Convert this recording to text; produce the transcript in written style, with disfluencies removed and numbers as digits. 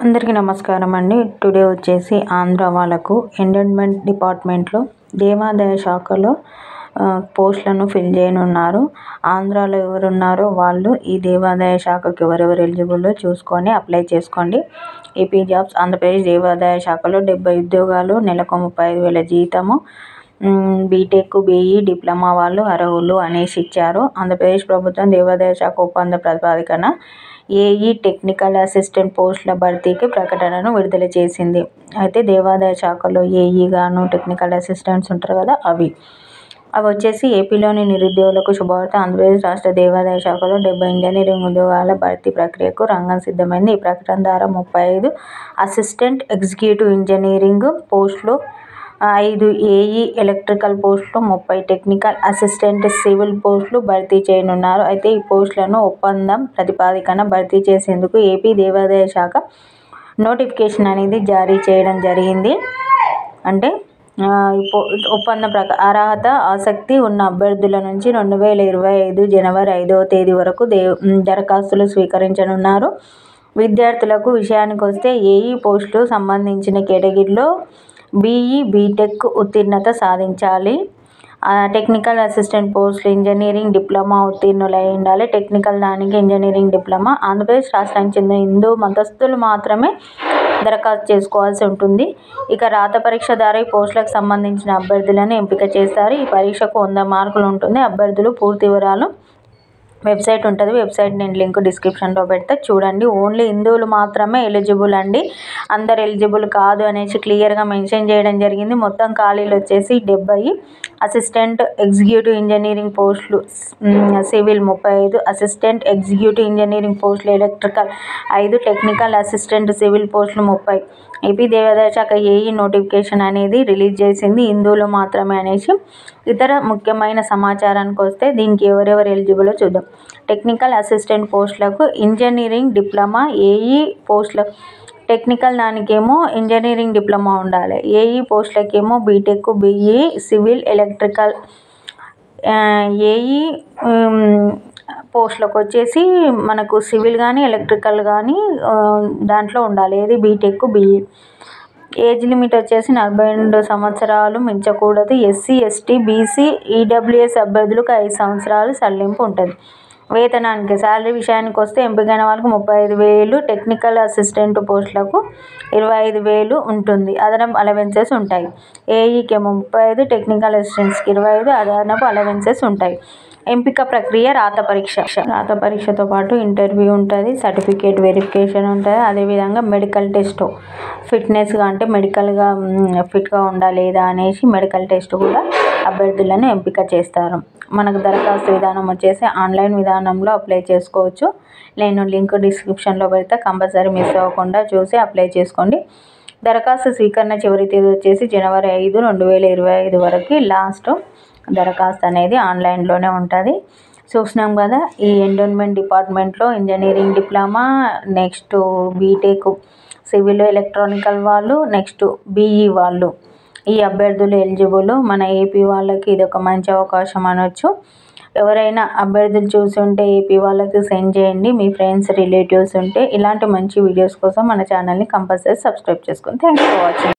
అందరికీ నమస్కారం అండి. టుడే వచ్చేసి ఆంధ్ర వాళ్ళకు ఎండోన్మెంట్ డిపార్ట్మెంట్లో దేవాదాయ శాఖలో పోస్టులను ఫిల్ చేయనున్నారు. ఆంధ్రాలో ఎవరున్నారో వాళ్ళు ఈ దేవాదాయ శాఖకు ఎవరెవరు ఎలిజిబుల్లో చూసుకొని అప్లై చేసుకోండి. ఏపీ జాబ్స్ ఆంధ్రప్రదేశ్ దేవాదాయ శాఖలో 70 ఉద్యోగాలు, నెలకు 35,000 జీతము, బీటెక్, బీఈ, డిప్లొమా వాళ్ళు అర్హులు అనేసి ఇచ్చారు. ఆంధ్రప్రదేశ్ ప్రభుత్వం దేవాదాయ శాఖ ఒప్పంద ప్రాతిపదికన ఏఈ టెక్నికల్ అసిస్టెంట్ పోస్టుల భర్తీకి ప్రకటనను విడుదల చేసింది. అయితే దేవాదాయ శాఖలో ఏఈ గాను టెక్నికల్ అసిస్టెంట్స్ ఉంటారు కదా, అవి వచ్చేసి ఏపీలోని నిరుద్యోగులకు శుభవార్త. ఆంధ్రప్రదేశ్ రాష్ట్ర దేవాదాయ శాఖలో 70 ఇంజనీరింగ్ ఉద్యోగాల భర్తీ ప్రక్రియకు రంగం సిద్ధమైంది. ఈ ప్రకటన ద్వారా 35 అసిస్టెంట్ ఎగ్జిక్యూటివ్ ఇంజనీరింగ్ పోస్టులు, 5 ఏఈ ఎలక్ట్రికల్ పోస్టులు, 30 టెక్నికల్ అసిస్టెంట్ సివిల్ పోస్టులు భర్తీ చేయనున్నారు. అయితే ఈ పోస్టులను ఒప్పందం ప్రాతిపదికన భర్తీ చేసేందుకు ఏపీ దేవాదాయ శాఖ నోటిఫికేషన్ అనేది జారీ చేయడం జరిగింది. అంటే ఒప్పందం అర్హత ఆసక్తి ఉన్న అభ్యర్థుల నుంచి 2025 జనవరి 5వ తేదీ వరకు దరఖాస్తులు స్వీకరించనున్నారు. విద్యార్థులకు విషయానికి వస్తే ఏఈ పోస్టులు సంబంధించిన కేటగిరీలో బీఈ, బీటెక్ ఉత్తీర్ణత సాధించాలి. టెక్నికల్ అసిస్టెంట్ పోస్టులు ఇంజనీరింగ్ డిప్లొమా ఉత్తీర్ణులై ఉండాలి. టెక్నికల్ దానికి ఇంజనీరింగ్ డిప్లొమా. ఆంధ్రప్రదేశ్ రాష్ట్రానికి చెందిన హిందూ మతస్థులు మాత్రమే దరఖాస్తు చేసుకోవాల్సి ఉంటుంది. ఇక రాత పరీక్ష ద్వారా ఈ పోస్టులకు సంబంధించిన అభ్యర్థులను ఎంపిక చేస్తారు. ఈ పరీక్షకు 100 మార్కులు ఉంటుంది. అభ్యర్థులు పూర్తి వివరాలు వెబ్సైట్ ఉంటుంది. వెబ్సైట్ నేను లింక్ డిస్క్రిప్షన్లో పెడతా, చూడండి. ఓన్లీ హిందువులు మాత్రమే ఎలిజిబుల్ అండి, అందరు ఎలిజిబుల్ కాదు అనేసి క్లియర్గా మెన్షన్ చేయడం జరిగింది. మొత్తం ఖాళీలు వచ్చేసి 70 అసిస్టెంట్ ఎగ్జిక్యూటివ్ ఇంజనీరింగ్ పోస్టులు సివిల్ 35, అసిస్టెంట్ ఎగ్జిక్యూటివ్ ఇంజనీరింగ్ పోస్టులు ఎలక్ట్రికల్ 5, టెక్నికల్ అసిస్టెంట్ సివిల్ పోస్టులు 30. ఏపీ దేవాదాయ శాఖ ఏఈ నోటిఫికేషన్ అనేది రిలీజ్ చేసింది, హిందువులు మాత్రమే అనేసి. ఇతర ముఖ్యమైన సమాచారానికి వస్తే దీనికి ఎవరెవరు ఎలిజిబుల్లో చూద్దాం. టెక్నికల్ అసిస్టెంట్ పోస్టులకు ఇంజనీరింగ్ డిప్లొమా, ఏఈ పోస్టులకు టెక్నికల్ దానికేమో ఇంజనీరింగ్ డిప్లొమా ఉండాలి. ఏఈ పోస్టులకేమో BTech, BE, civil, electrical. AE పోస్టులకు వచ్చేసి మనకు సివిల్ కానీ ఎలక్ట్రికల్ కానీ దాంట్లో ఉండాలి, ఏది బీటెక్, బీఈ. ఏజ్ లిమిట్ వచ్చేసి 42 సంవత్సరాలు మించకూడదు. ఎస్సీ, ఎస్టీ, బీసీ, ఈడబ్ల్యూఎస్ అభ్యర్థులకు 5 సంవత్సరాలు సడలింపు ఉంటుంది. వేతనానికి శాలరీ విషయానికి వస్తే ఎంపికైన వాళ్ళకు 35,000, టెక్నికల్ అసిస్టెంట్ పోస్టులకు 25,000 ఉంటుంది. అదనపు అలవెన్సెస్ ఉంటాయి. ఏఈకేమో 35, టెక్నికల్ అసిస్టెంట్స్కి 25 అదనపు అలవెన్సెస్ ఉంటాయి. ఎంపిక ప్రక్రియ రాత పరీక్షతో పాటు ఇంటర్వ్యూ ఉంటుంది, సర్టిఫికేట్ వెరిఫికేషన్ ఉంటుంది. అదేవిధంగా మెడికల్ టెస్ట్, ఫిట్నెస్గా అంటే మెడికల్గా ఫిట్గా ఉందా లేదా అనేసి మెడికల్ టెస్ట్ కూడా అభ్యర్థులను ఎంపిక చేస్తారు. మనకు దరఖాస్తు విధానం వచ్చేసి ఆన్లైన్ విధానంలో అప్లై చేసుకోవచ్చు. నేను లింక్ డిస్క్రిప్షన్లో పెడతా, కంపల్సరీ మిస్ అవ్వకుండా చూసి అప్లై చేసుకోండి. దరఖాస్తు స్వీకరణ చివరి తేదీ వచ్చేసి జనవరి 5, 2025 వరకు లాస్ట్ దరఖాస్తు అనేది ఆన్లైన్లోనే ఉంటుంది. చూసినాం కదా, ఈ ఎండోన్మెంట్ డిపార్ట్మెంట్లో engineering diploma, next BTech, civil, ఎలక్ట్రానికల్ వాళ్ళు, నెక్స్ట్ బీఈ వాళ్ళు ఈ అభ్యర్థులు ఎలిజిబుల్. మన ఏపీ వాళ్ళకి ఇది ఒక మంచి అవకాశం అనొచ్చు. ఎవరైనా అభ్యర్థులు చూసి ఉంటే ఏపీ వాళ్ళకి సెండ్ చేయండి, మీ ఫ్రెండ్స్, రిలేటివ్స్ ఉంటే. ఇలాంటి మంచి వీడియోస్ కోసం మన ఛానల్ని కంపల్సరీ సబ్స్క్రైబ్ చేసుకోండి. Thank you for watching.